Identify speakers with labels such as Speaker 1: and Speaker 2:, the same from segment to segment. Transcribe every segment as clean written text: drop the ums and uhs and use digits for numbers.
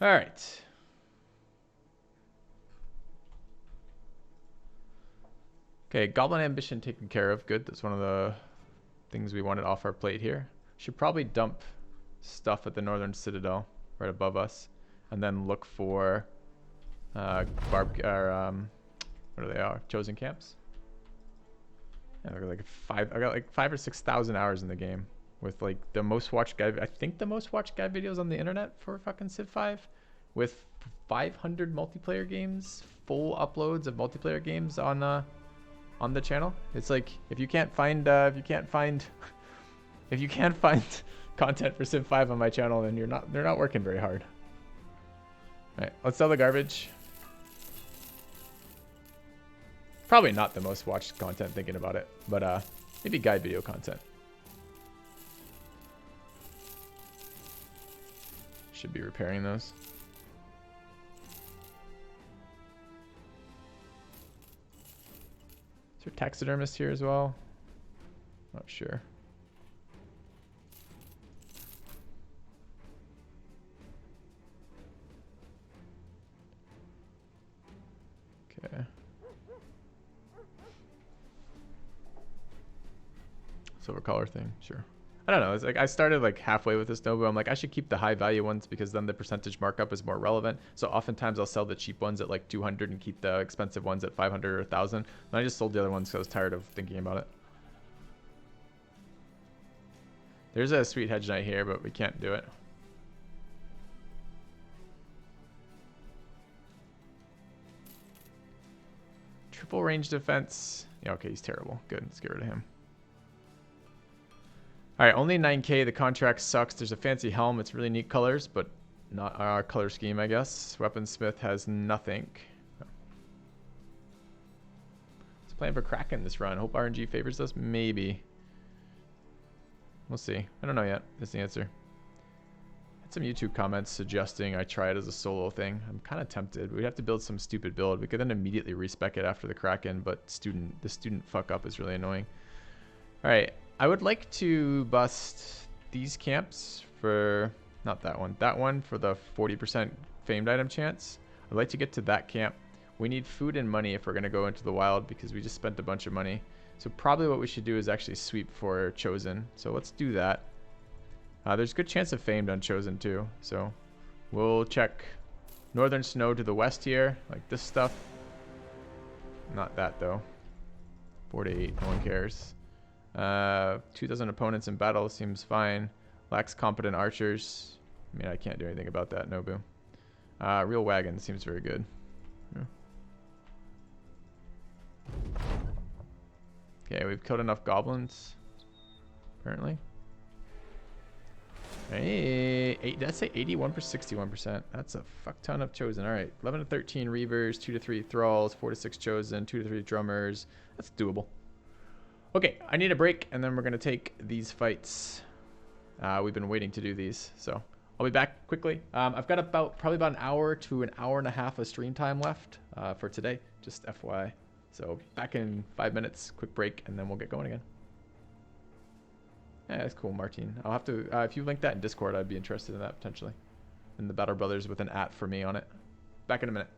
Speaker 1: All right. Okay, Goblin Ambition taken care of. Good. That's one of the things we wanted off our plate here. Should probably dump stuff at the Northern Citadel right above us, and then look for what are they? Chosen camps. Yeah, I got like I got like 5,000 or 6,000 hours in the game with like the most watched guide. I think the most watched guide videos on the internet for fucking Civ 5, with 500 multiplayer games, full uploads of multiplayer games on the channel. It's like if you can't find if you can't find content for Civ 5 on my channel, then they're not working very hard. All right, let's sell the garbage. Probably not the most watched content thinking about it, but maybe guide video content. Should be repairing those. Is there taxidermist here as well? Not sure. Okay. Silver collar thing, sure. I don't know. It's like I started like halfway with this Nobu. I'm like, I should keep the high value ones because then the percentage markup is more relevant. So oftentimes I'll sell the cheap ones at like 200 and keep the expensive ones at 500 or 1,000. And I just sold the other ones because I was tired of thinking about it. There's a sweet hedge knight here, but we can't do it. Triple range defense. Yeah, okay, he's terrible. Good, let's get rid of him. All right, only 9K. The contract sucks. There's a fancy helm. It's really neat colors, but not our color scheme, I guess. Weaponsmith has nothing. Let's plan for Kraken this run. Hope RNG favors us. Maybe. We'll see. I don't know yet. That's the answer. Had some YouTube comments suggesting I try it as a solo thing. I'm kind of tempted. We'd have to build some stupid build. We could then immediately respec it after the Kraken, but the student fuck up is really annoying. All right. I would like to bust these camps for, not that one for the 40% famed item chance. I'd like to get to that camp. We need food and money if we're going to go into the wild because we just spent a bunch of money. So probably what we should do is actually sweep for Chosen. So let's do that. There's a good chance of famed on Chosen too. So we'll check Northern Snow to the west here, like this stuff. Not that though. 4 to 8, no one cares. 2,000 opponents in battle seems fine. Lacks competent archers. I mean, I can't do anything about that, Nobu. Real wagon seems very good. Yeah. Okay, we've killed enough goblins, apparently. Hey, did I say 81% 61%? That's a fuck ton of Chosen. All right, 11 to 13 Reavers, 2 to 3 Thralls, 4 to 6 Chosen, 2 to 3 Drummers. That's doable. Okay, I need a break, and then we're going to take these fights. We've been waiting to do these, so I'll be back quickly. I've got probably about an hour to an hour and a half of stream time left for today, just FYI. So back in 5 minutes, quick break, and then we'll get going again. Yeah, that's cool, Martin. I'll have to, if you link that in Discord, I'd be interested in that potentially. And the Battle Brothers with an @ for me on it. Back in a minute.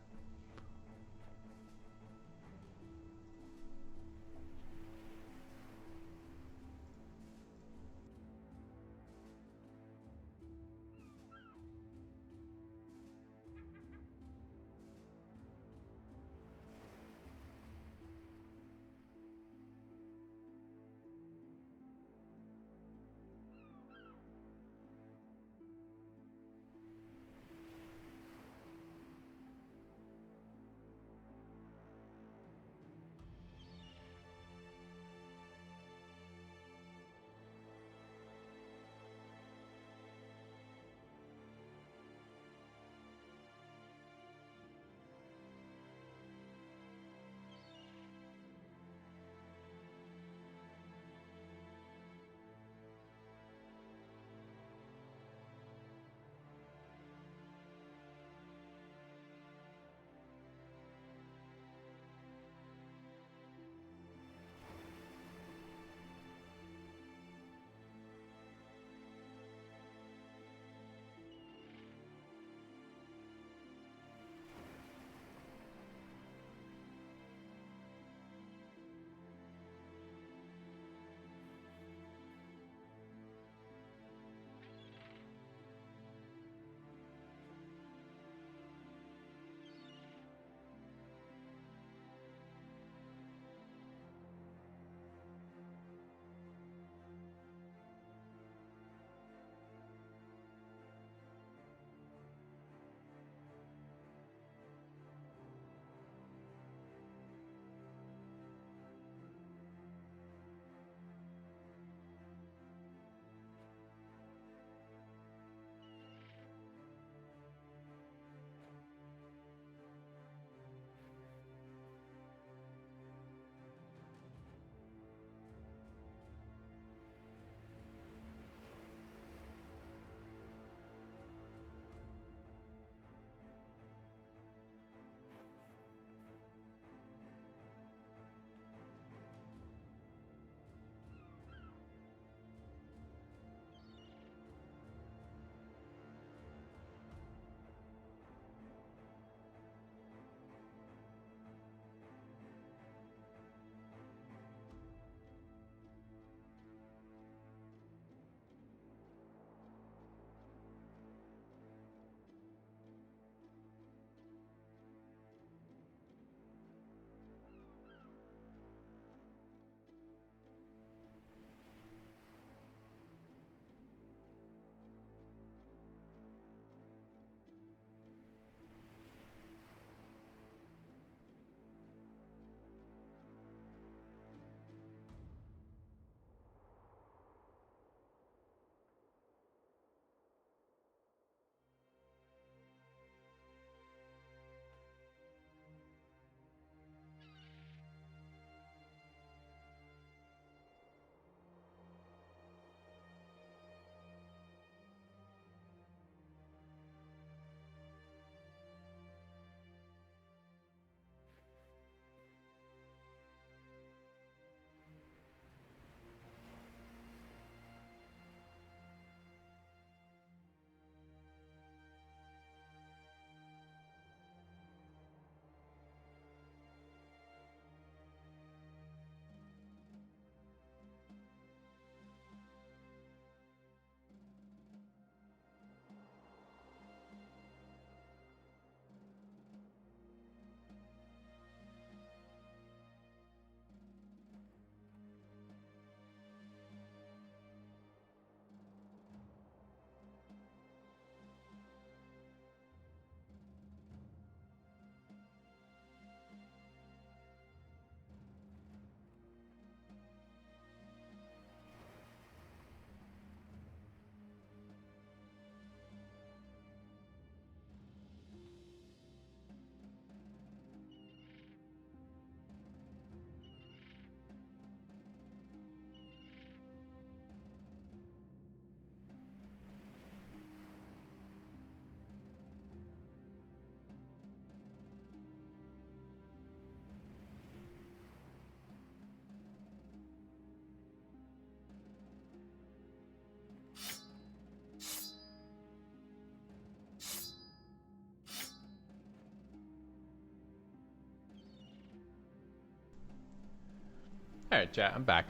Speaker 1: Alright, chat, I'm back.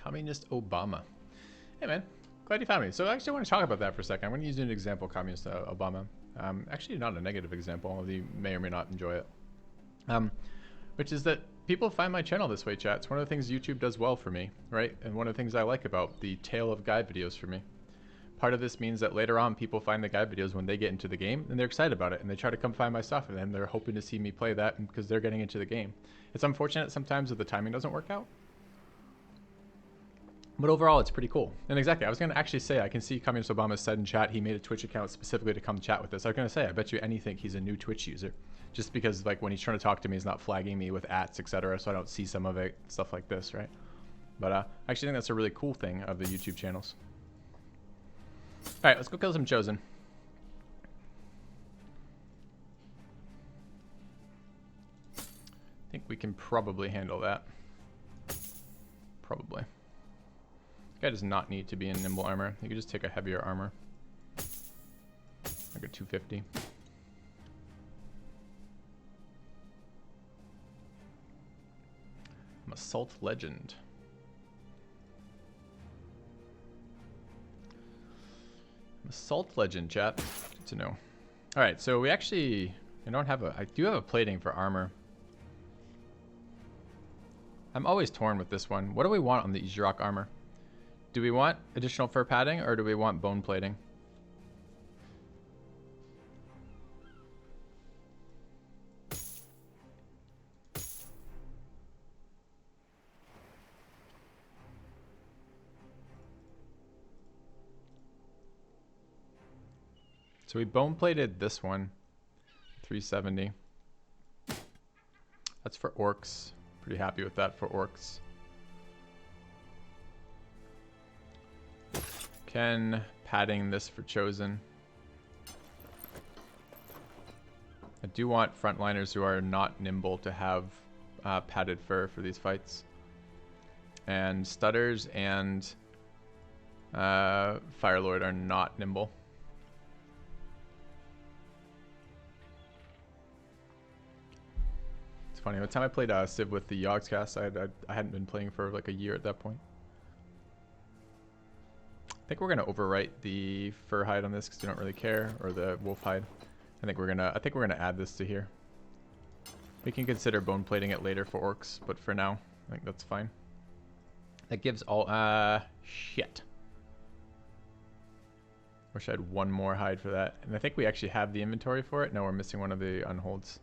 Speaker 1: Communist Obama. Hey, man. Glad you found me. So I actually want to talk about that for a second. I'm going to use an example, Communist Obama. Actually, not a negative example, although you may or may not enjoy it. Which is that people find my channel this way, chat. It's one of the things YouTube does well for me, right? And one of the things I like about the tale of guide videos for me. Part of this means that later on, people find the guide videos when they get into the game, and they're excited about it, and they try to come find my stuff, and then they're hoping to see me play that because they're getting into the game. It's unfortunate sometimes that the timing doesn't work out. But overall, it's pretty cool. And exactly, I was going to actually say, I can see Communist Obama said in chat he made a Twitch account specifically to come chat with us. I was going to say, I bet you anything he's a new Twitch user. Just because, like, when he's trying to talk to me, he's not flagging me with ats, etc., so I don't see some of it, stuff like this, right? But I actually think that's a really cool thing of the YouTube channels. Alright, let's go kill some Chosen. I think we can probably handle that. Probably. This guy does not need to be in nimble armor. He could just take a heavier armor. Like a 250. I'm Assault Legend. Assault Legend, chat. Good to know. Alright, so we actually... I do have a plating for armor. I'm always torn with this one. What do we want on the Ijirok armor? Do we want additional fur padding, or do we want bone plating? So we bone plated this one, 370. That's for orcs. Pretty happy with that for orcs. Ken padding this for Chosen. I do want frontliners who are not nimble to have padded fur for these fights. And Stutters and Firelord are not nimble. It's funny, by the time I played Civ with the Yogscast, I hadn't been playing for like a year at that point. I think we're gonna overwrite the fur hide on this because we don't really care, or the wolf hide. I think we're gonna add this to here. We can consider bone plating it later for orcs, but for now, I think that's fine. That gives all shit. Wish I had one more hide for that, and I think we actually have the inventory for it. No, we're missing one of the unholds,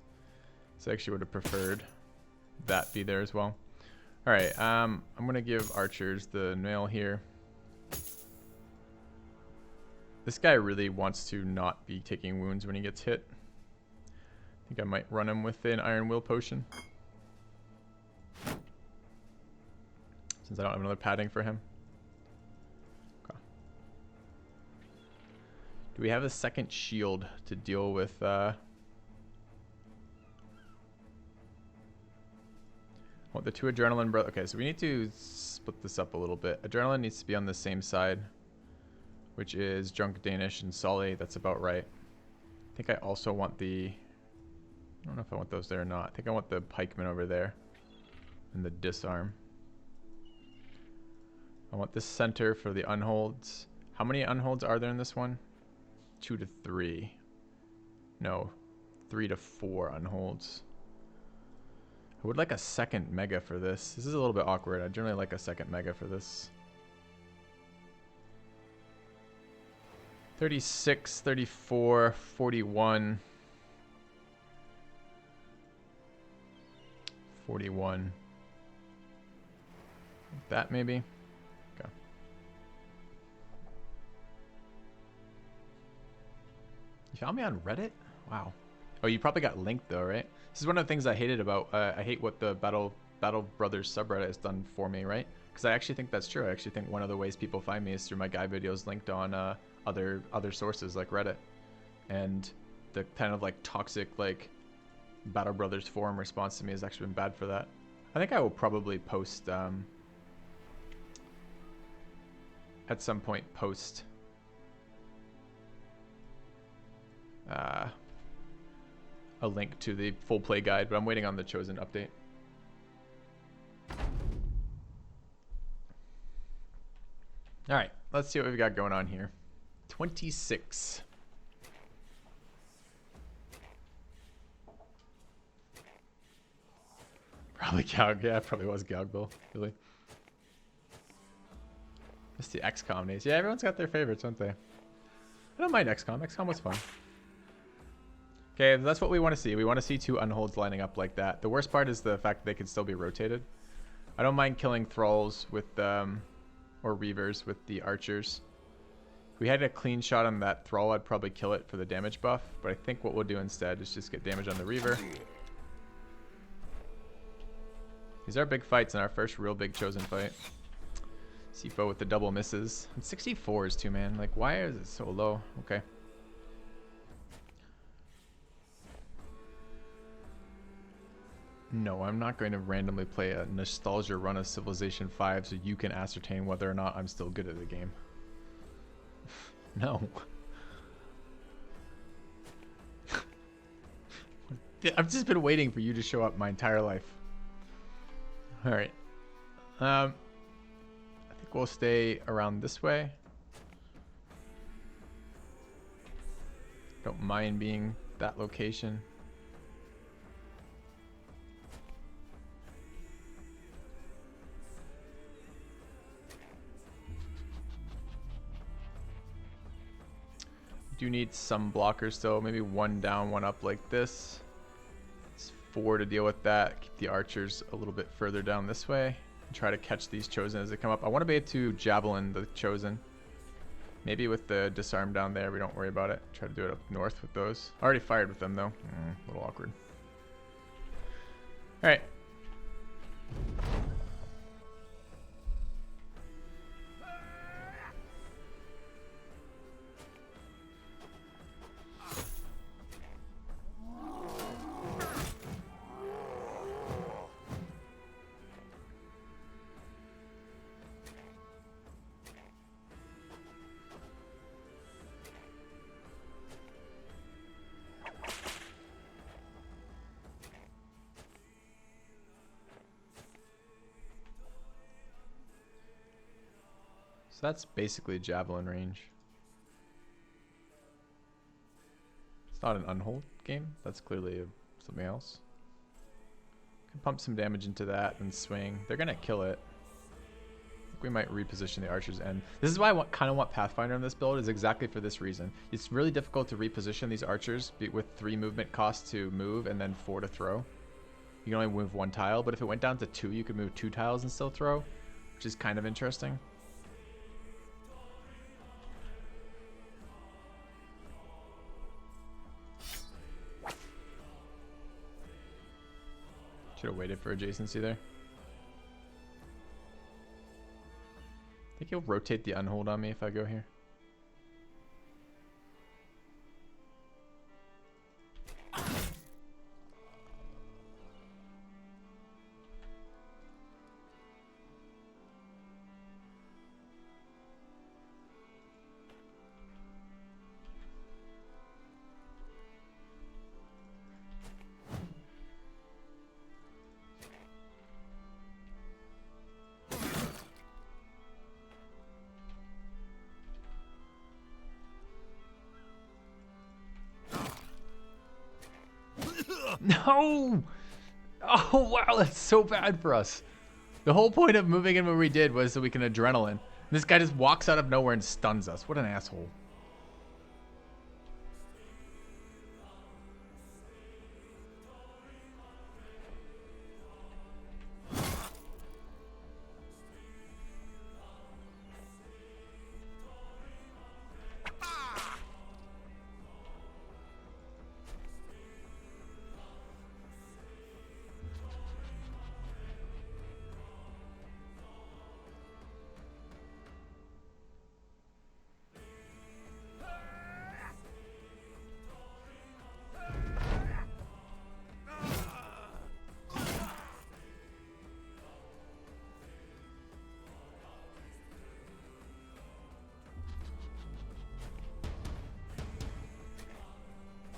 Speaker 1: so I actually would have preferred that be there as well. All right, I'm gonna give archers the mail here. This guy really wants to not be taking wounds when he gets hit. I think I might run him with an Iron Will potion, since I don't have another padding for him. Okay. Do we have a second shield to deal with? Well, the two adrenaline brother. Okay, so we need to split this up a little bit. Adrenaline needs to be on the same side, which is Drunk Danish and Sully. That's about right. I think I also want the... I don't know if I want those there or not. I think I want the pikemen over there and the disarm. I want this center for the unholds. How many unholds are there in this one? 2 to 3. No, 3 to 4 unholds. I would like a second mega for this. This is a little bit awkward. I generally like a second mega for this. 36, 34, 41. 41. Like that maybe? Okay. You found me on Reddit? Wow. Oh, you probably got linked though, right? This is one of the things I hated about, I hate what the Battle Brothers subreddit has done for me, right? Because I actually think that's true. I actually think one of the ways people find me is through my guide videos linked on other sources like Reddit. And the kind of like toxic like Battle Brothers forum response to me has actually been bad for that. I think I will probably post at some point post a link to the full play guide, but I'm waiting on the Chosen update. All right, let's see what we've got going on here. 26. Probably Gaug. Yeah, it probably was Gaugbill, really. It's the XCOM days. Yeah, everyone's got their favorites, don't they? I don't mind XCOM. XCOM was fun. Okay, that's what we want to see. We want to see 2 unholds lining up like that. The worst part is the fact that they can still be rotated. I don't mind killing thralls with, or reavers with the archers. If we had a clean shot on that thrall, I'd probably kill it for the damage buff. But I think what we'll do instead is just get damage on the reaver. These are big fights in our first real big chosen fight. Sifo with the double misses. And 64s too, man. Like, why is it so low? Okay. No, I'm not going to randomly play a nostalgia run of Civilization 5 so you can ascertain whether or not I'm still good at the game. No. I've just been waiting for you to show up my entire life. Alright. I think we'll stay around this way. Don't mind being that location. Do need some blockers though, maybe 1 down, 1 up like this. It's 4 to deal with that. Keep the archers a little bit further down this way and try to catch these chosen as they come up. I want to be able to javelin the chosen. Maybe with the disarm down there, we don't worry about it. Try to do it up north with those. Already fired with them though. A little awkward. All right. So that's basically javelin range. It's not an unhold game. That's clearly something else. Can pump some damage into that and swing. They're gonna kill it. I think we might reposition the archers end. This is why I kind of want Pathfinder in this build, is exactly for this reason. It's really difficult to reposition these archers with 3 movement costs to move and then 4 to throw. You can only move 1 tile, but if it went down to 2, you could move 2 tiles and still throw, which is kind of interesting. Should have waited for adjacency there. I think he'll rotate the unhold on me if I go here. No! Oh, wow, that's so bad for us. The whole point of moving in what we did was so we can adrenaline. This guy just walks out of nowhere and stuns us. What an asshole.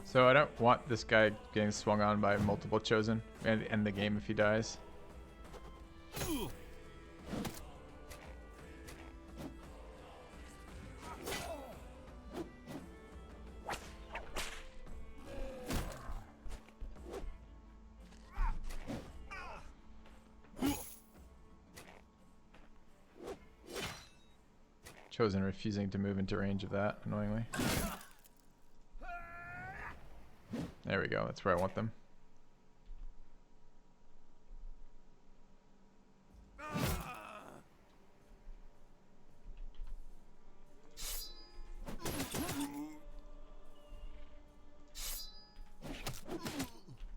Speaker 1: So I don't want this guy getting swung on by multiple chosen and end the game if he dies. Chosen refusing to move into range of that, annoyingly. There we go, that's where I want them.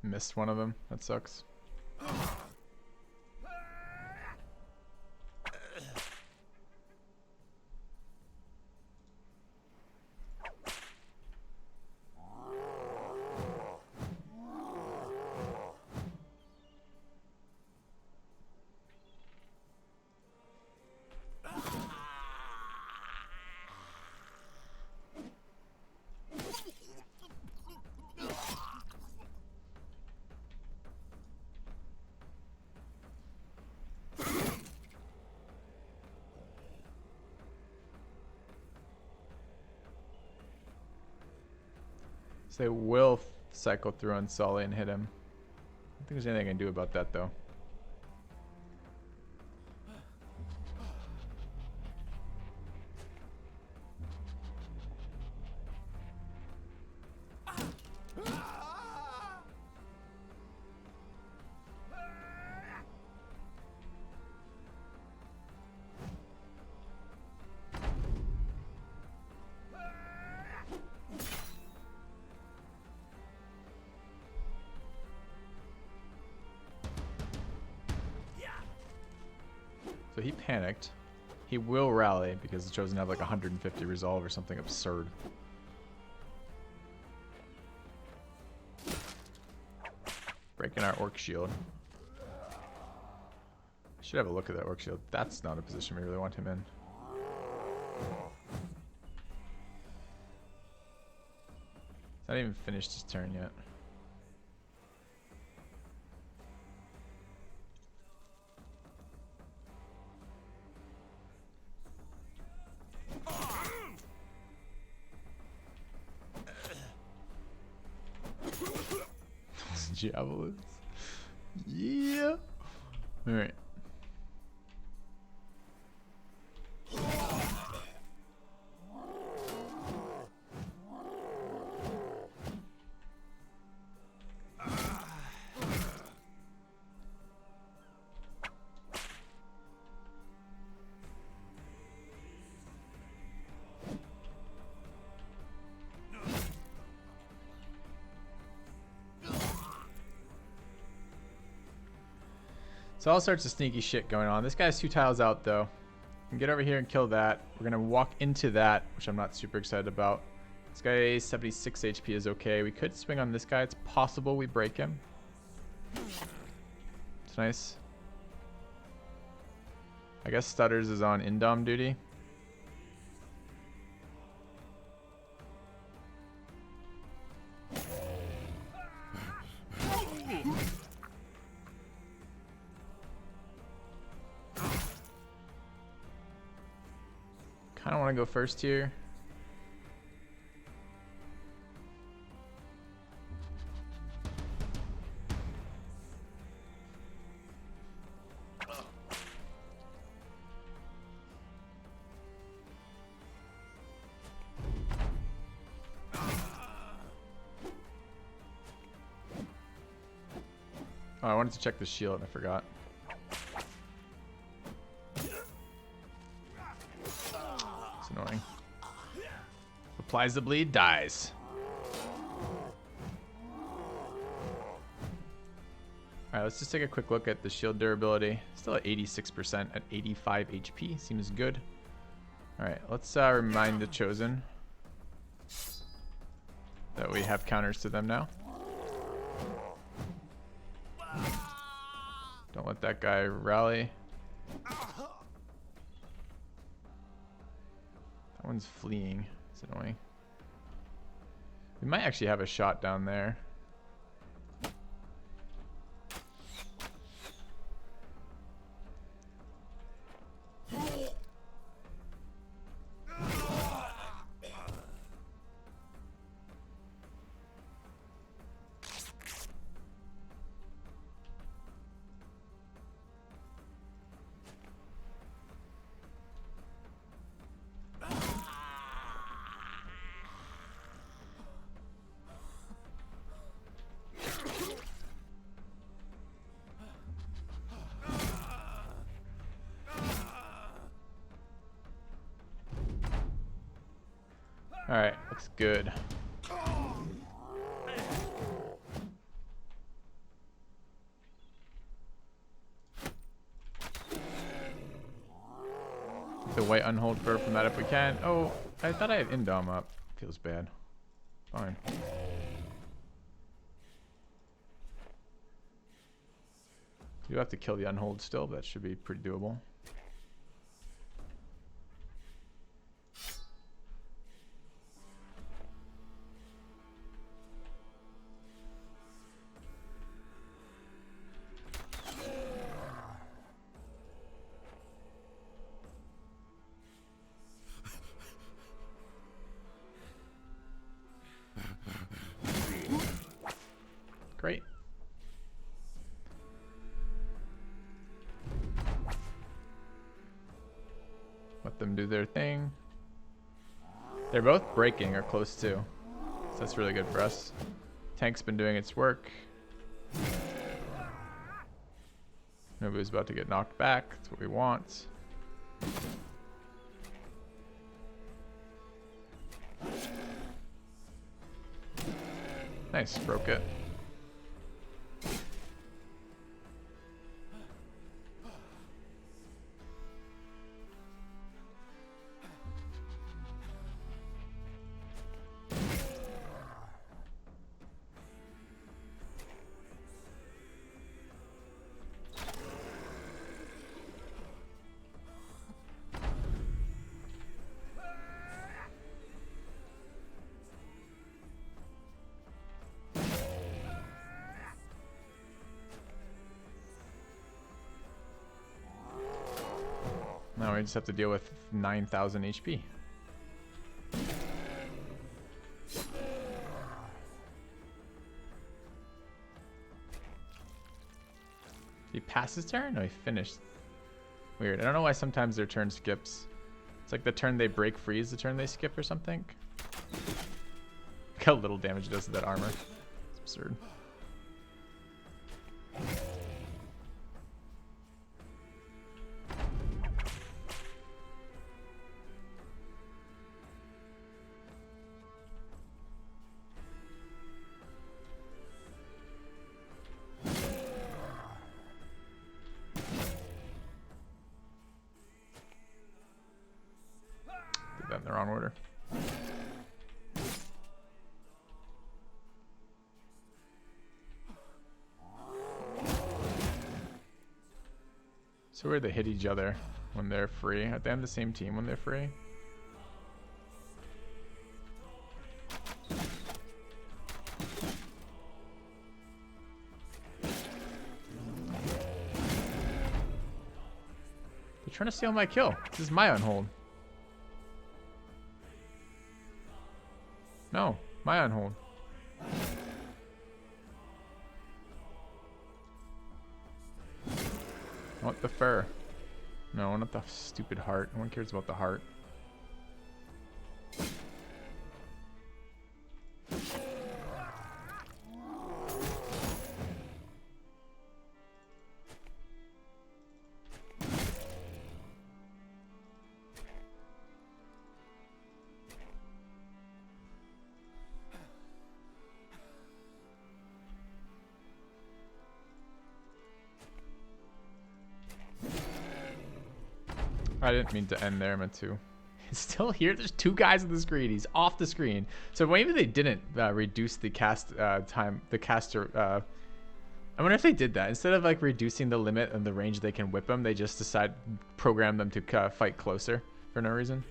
Speaker 1: Missed one of them, that sucks. So they will cycle through on Sully and hit him. I don't think there's anything I can do about that though. So he panicked. He will rally because the Chosen have like 150 resolve or something absurd. Breaking our Orc Shield. I should have a look at that Orc Shield. That's not a position we really want him in. He's not even finished his turn yet. Javelins. Yeah. All right. So all sorts of sneaky shit going on. This guy's 2 tiles out though. We can get over here and kill that. We're gonna walk into that, which I'm not super excited about. This guy 76 HP is okay. We could swing on this guy. It's possible we break him. It's nice. I guess Stutters is on Indom duty. I don't want to go first here. Oh, I wanted to check the shield. I forgot. Annoying. Applies the bleed, dies. Alright, let's just take a quick look at the shield durability. Still at 86% at 85 HP. Seems good. Alright, let's remind the Chosen that we have counters to them now. Don't let that guy rally. That one's fleeing. It's annoying. We might actually have a shot down there. Alright, looks good. The white unhold fur from that if we can. Oh, I thought I had Indom up. Feels bad. Fine. You have to kill the unhold still, but that should be pretty doable. Great. Let them do their thing. They're both breaking or close to. So that's really good for us. Tank's been doing its work. Nobu's about to get knocked back. That's what we want. Nice, broke it. Now we just have to deal with 9,000 HP. He passed his turn? No, he finished. Weird. I don't know why sometimes their turn skips. It's like the turn they break free is the turn they skip or something. Look how little damage it does to that armor. It's absurd. Did that in the wrong order. So where they hit each other when they're free? Are they on the same team when they're free? They're trying to steal my kill. This is my unhold. No, my unhold. I want the fur. No, not the stupid heart. No one cares about the heart. I didn't mean to end there, I meant to. It's still here. There's two guys on the screen. He's off the screen. So maybe they didn't reduce the cast time, the caster. I wonder if they did that. Instead of like reducing the limit and the range they can whip them, they just program them to fight closer for no reason.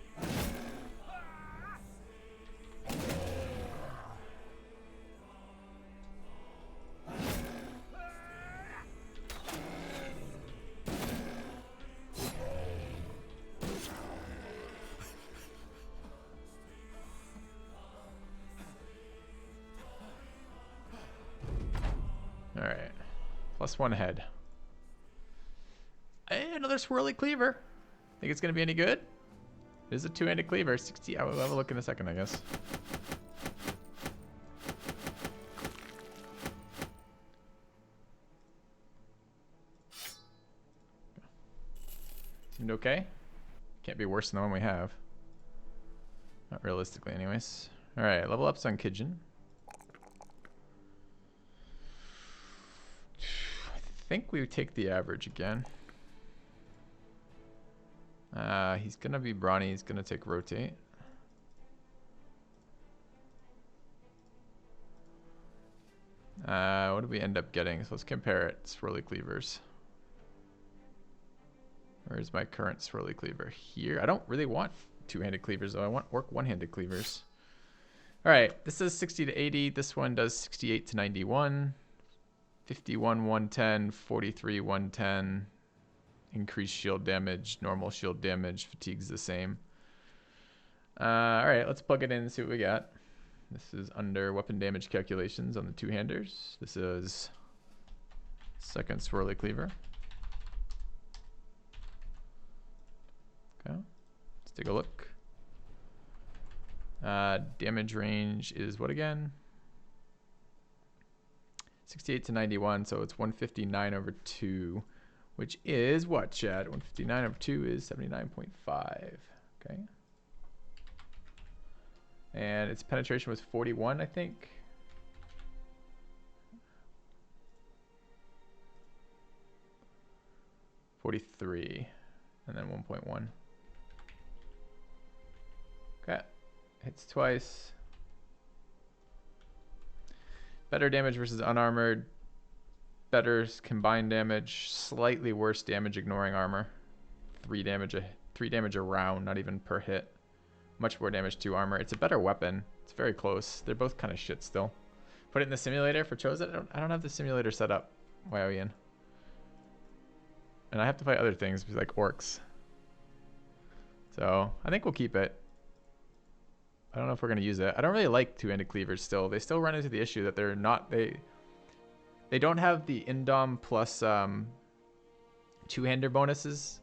Speaker 1: Alright. +1 head. Hey, another swirly cleaver. Think it's going to be any good? It is a two-handed cleaver. 60. I will have a look in a second, I guess. Seemed okay. Can't be worse than the one we have. Not realistically, anyways. All right, level ups on Kijin. I think we would take the average again. He's gonna be brawny. He's gonna take rotate. What did we end up getting? So let's compare it. Swirly cleavers. Where's my current swirly cleaver? Here. I don't really want two-handed cleavers though. I want orc one-handed cleavers. All right, this is 60 to 80. This one does 68 to 91. 51, 110, 43, 110. Increased shield damage, normal shield damage, fatigue's the same. All right, let's plug it in and see what we got. This is under weapon damage calculations on the two-handers. This is second swirly cleaver. Okay, let's take a look. Damage range is what again? 68 to 91, so it's 159 over 2, which is what, Chad? 159 over 2 is 79.5. Okay. And its penetration was 41, I think. .43, and then 1.1. Okay, hits twice. Better damage versus unarmored. Better combined damage. Slightly worse damage ignoring armor. 3 damage a round, not even per hit. Much more damage to armor. It's a better weapon. It's very close. They're both kind of shit still. Put it in the simulator for Chosen. I don't have the simulator set up. Wow, Ian. And I have to fight other things like orcs. So I think we'll keep it. I don't know if we're gonna use it. I don't really like two-handed cleavers still. They still run into the issue that they're not they don't have the indom plus two-hander bonuses.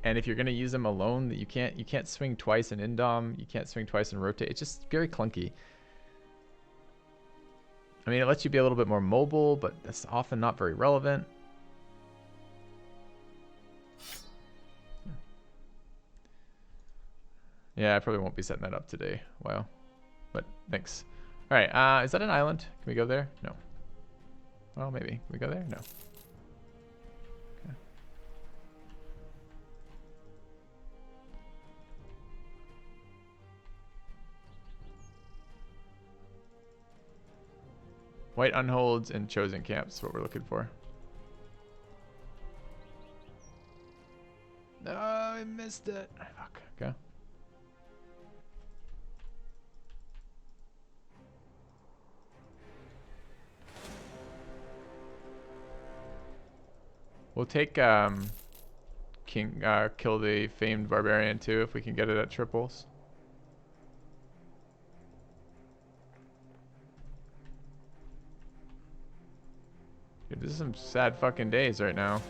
Speaker 1: And if you're gonna use them alone, you can't swing twice in indom, you can't swing twice in rotate. It's just very clunky. I mean, it lets you be a little bit more mobile, but that's often not very relevant. Yeah, I probably won't be setting that up today. Wow. But thanks. All right, is that an island? Can we go there? No. Well, maybe. Can we go there? No. Okay. White unholds and chosen camps is what we're looking for. No, I missed it. Fuck. Okay. We'll take kill the famed barbarian too if we can get it at triples. Dude, this is some sad fucking days right now.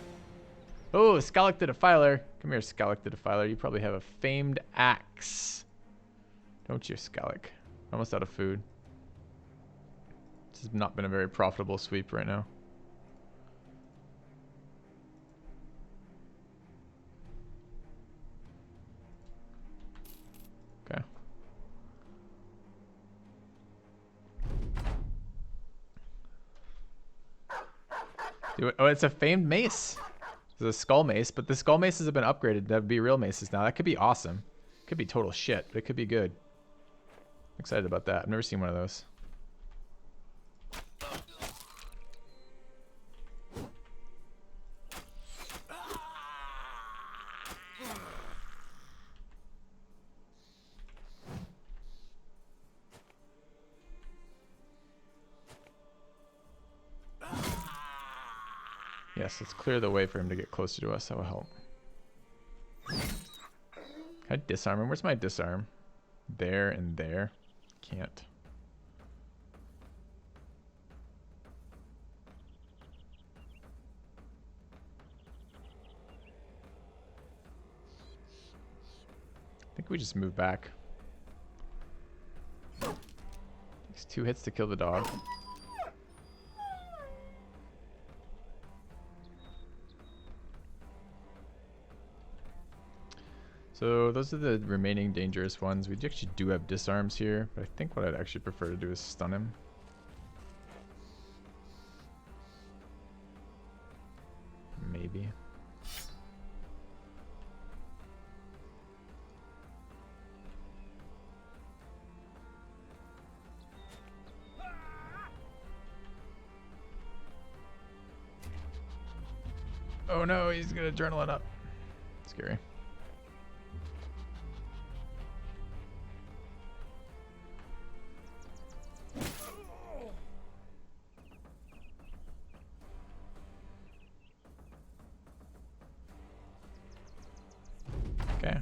Speaker 1: Oh, Scalic the Defiler. Come here, Scalic the Defiler. You probably have a famed axe. Don't you, Scalic? Almost out of food. This has not been a very profitable sweep right now. Okay. Oh, it's a famed mace. It's a skull mace, but the skull maces have been upgraded. That would be real maces now. That could be awesome. Could be total shit, but it could be good. I'm excited about that. I've never seen one of those. Yes, let's clear the way for him to get closer to us. That will help. Can I disarm him? Where's my disarm? There and there. Can't. I think we just move back. Takes 2 hits to kill the dog. So those are the remaining dangerous ones. We actually do have disarms here, but I think what I'd actually prefer to do is stun him. Maybe. Oh no, he's gonna adrenaline up. Scary. Okay.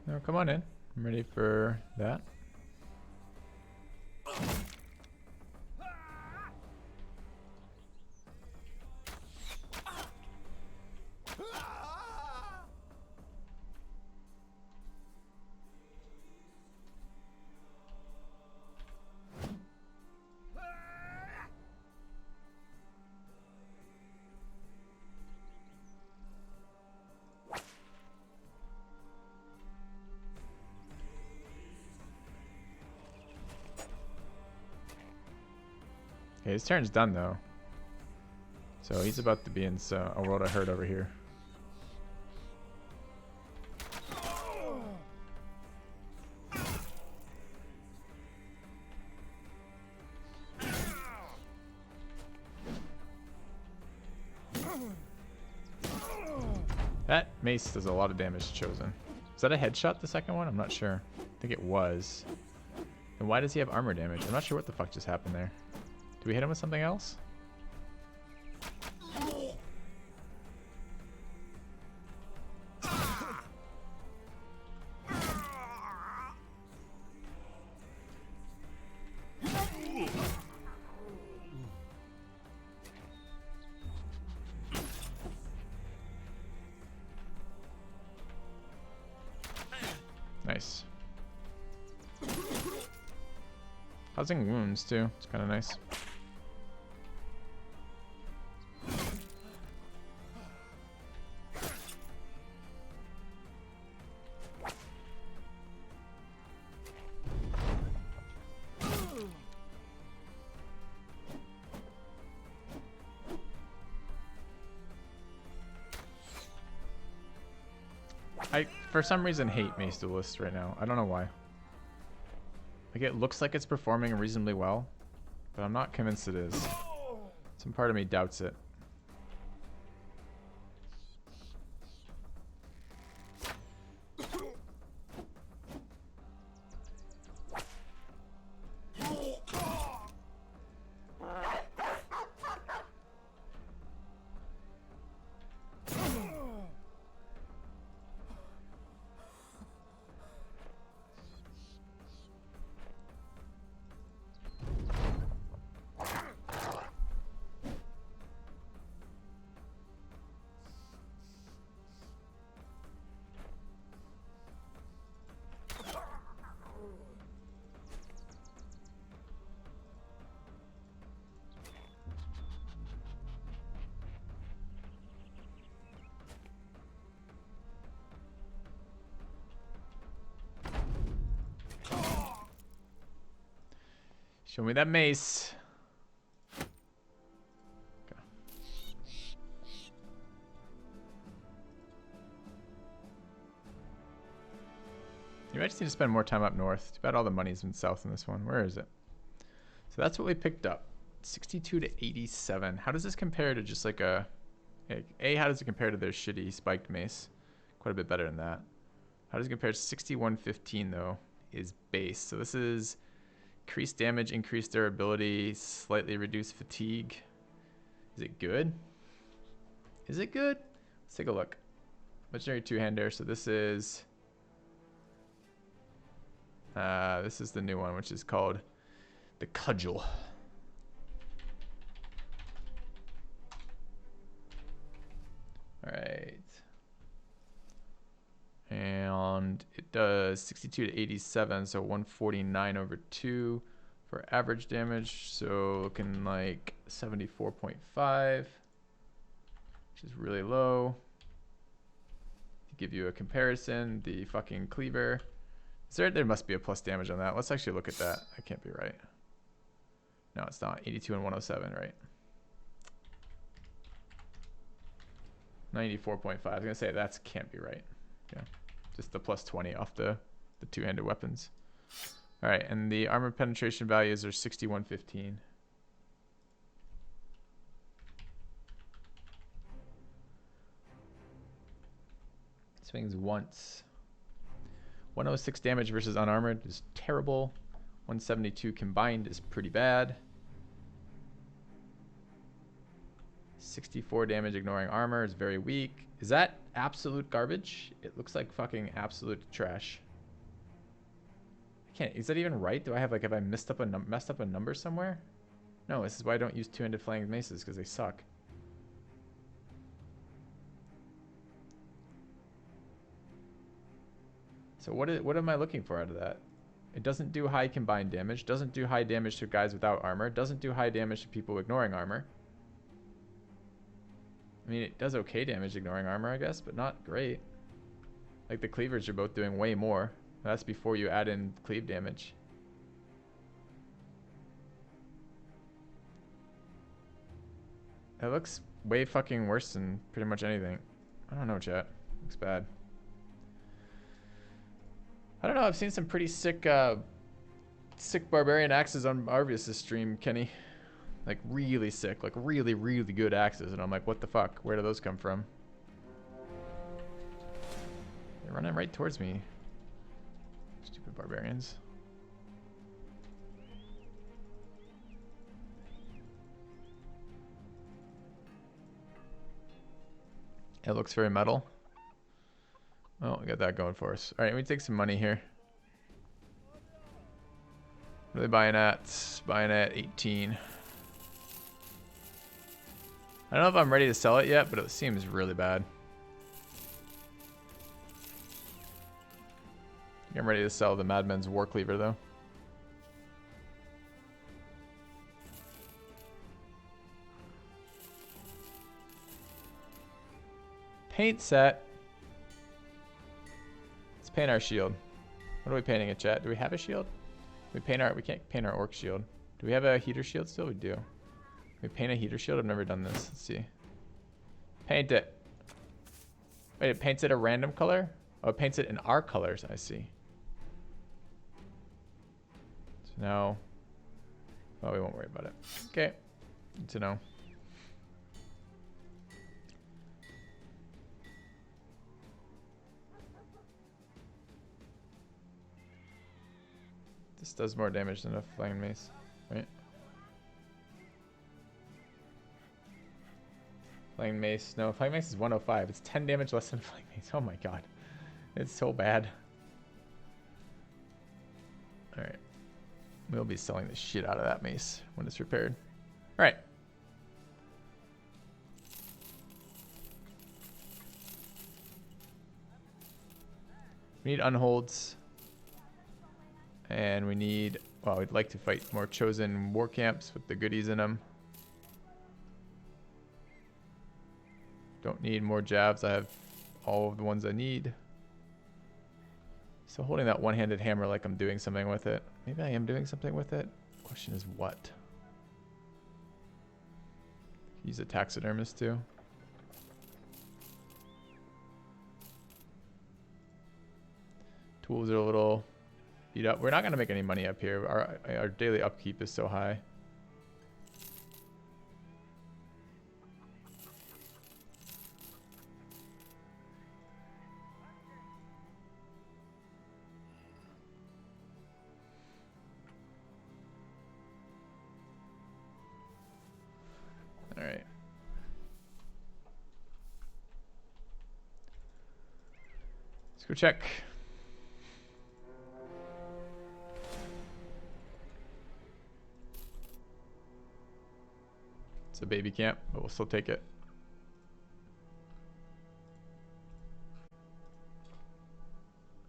Speaker 1: No, come on in. I'm ready for that. Okay, his turn's done though. So he's about to be in a world of hurt over here. That mace does a lot of damage to Chosen. Is that a headshot, the second one? I'm not sure. I think it was. And why does he have armor damage? I'm not sure what the fuck just happened there. Do we hit him with something else? Nice. Causing wounds too. It's kind of nice. I, for some reason, hate Mace Duelist right now. I don't know why. Like, it looks like it's performing reasonably well, but I'm not convinced it is. Some part of me doubts it. Show me that mace. Okay. You might just need to spend more time up north. Too bad all the money's been south in this one. Where is it? So that's what we picked up. 62 to 87. How does this compare to just like a... A, how does it compare to their shitty spiked mace? Quite a bit better than that. How does it compare to 6115 though? Is base. So this is... increased damage, increased durability, slightly reduced fatigue. Is it good? Is it good? Let's take a look. Legendary two-hander. So this is the new one, which is called the Cudgel. All right. And it does 62 to 87, so 149 over 2 for average damage. So looking like 74.5, which is really low. To give you a comparison, the fucking cleaver. There must be a plus damage on that. Let's actually look at that. That can't be right. No, it's not. 82 and 107, right? 94.5. I was gonna say that can't be right. Yeah, just the plus 20 off the two-handed weapons. All right, and the armor penetration values are 6115. Swings once. 106 damage versus unarmored is terrible. 172 combined is pretty bad. 64 damage ignoring armor is very weak. Is that absolute garbage? It looks like fucking absolute trash. I can't. Is that even right? Do I have like, have I messed up a number somewhere? No, this is why I don't use two-handed flying maces, because they suck. So what am I looking for out of that? It doesn't do high combined damage, doesn't do high damage to guys without armor, doesn't do high damage to people ignoring armor. I mean, it does okay damage ignoring armor, I guess, but not great. Like the cleavers are both doing way more. That's before you add in cleave damage. It looks way fucking worse than pretty much anything. I don't know, chat. Looks bad. I don't know. I've seen some pretty sick barbarian axes on Arvius' stream, Kenny. Like really sick, like really, really good axes. And I'm like, what the fuck? Where do those come from? They're running right towards me. Stupid barbarians. It looks very metal. Oh, we got that going for us. All right, we take some money here. What are they buying at? Buying at 18. I don't know if I'm ready to sell it yet, but it seems really bad. I think I'm ready to sell the Madmen's War Cleaver, though. Paint set. Let's paint our shield. What are we painting it, chat? Do we have a shield? We can't paint our orc shield. Do we have a heater shield still? We do. We paint a heater shield? I've never done this. Let's see. Paint it. Wait, it paints it a random color? Oh, it paints it in our colors. I see. So now, well, we won't worry about it. Okay. Good to know. This does more damage than a flying mace, right? Flying mace. No, flying mace is 105. It's 10 damage less than flying mace. Oh my god. It's so bad. Alright. We'll be selling the shit out of that mace when it's repaired. Alright. We need unholds. And we need, well, we'd like to fight more chosen war camps with the goodies in them. Don't need more jabs. I have all of the ones I need. So holding that one-handed hammer like I'm doing something with it. Maybe I am doing something with it. Question is what? Use a taxidermist too. Tools are a little beat up. We're not going to make any money up here. Our daily upkeep is so high. All right. Let's go check. It's a baby camp, but we'll still take it.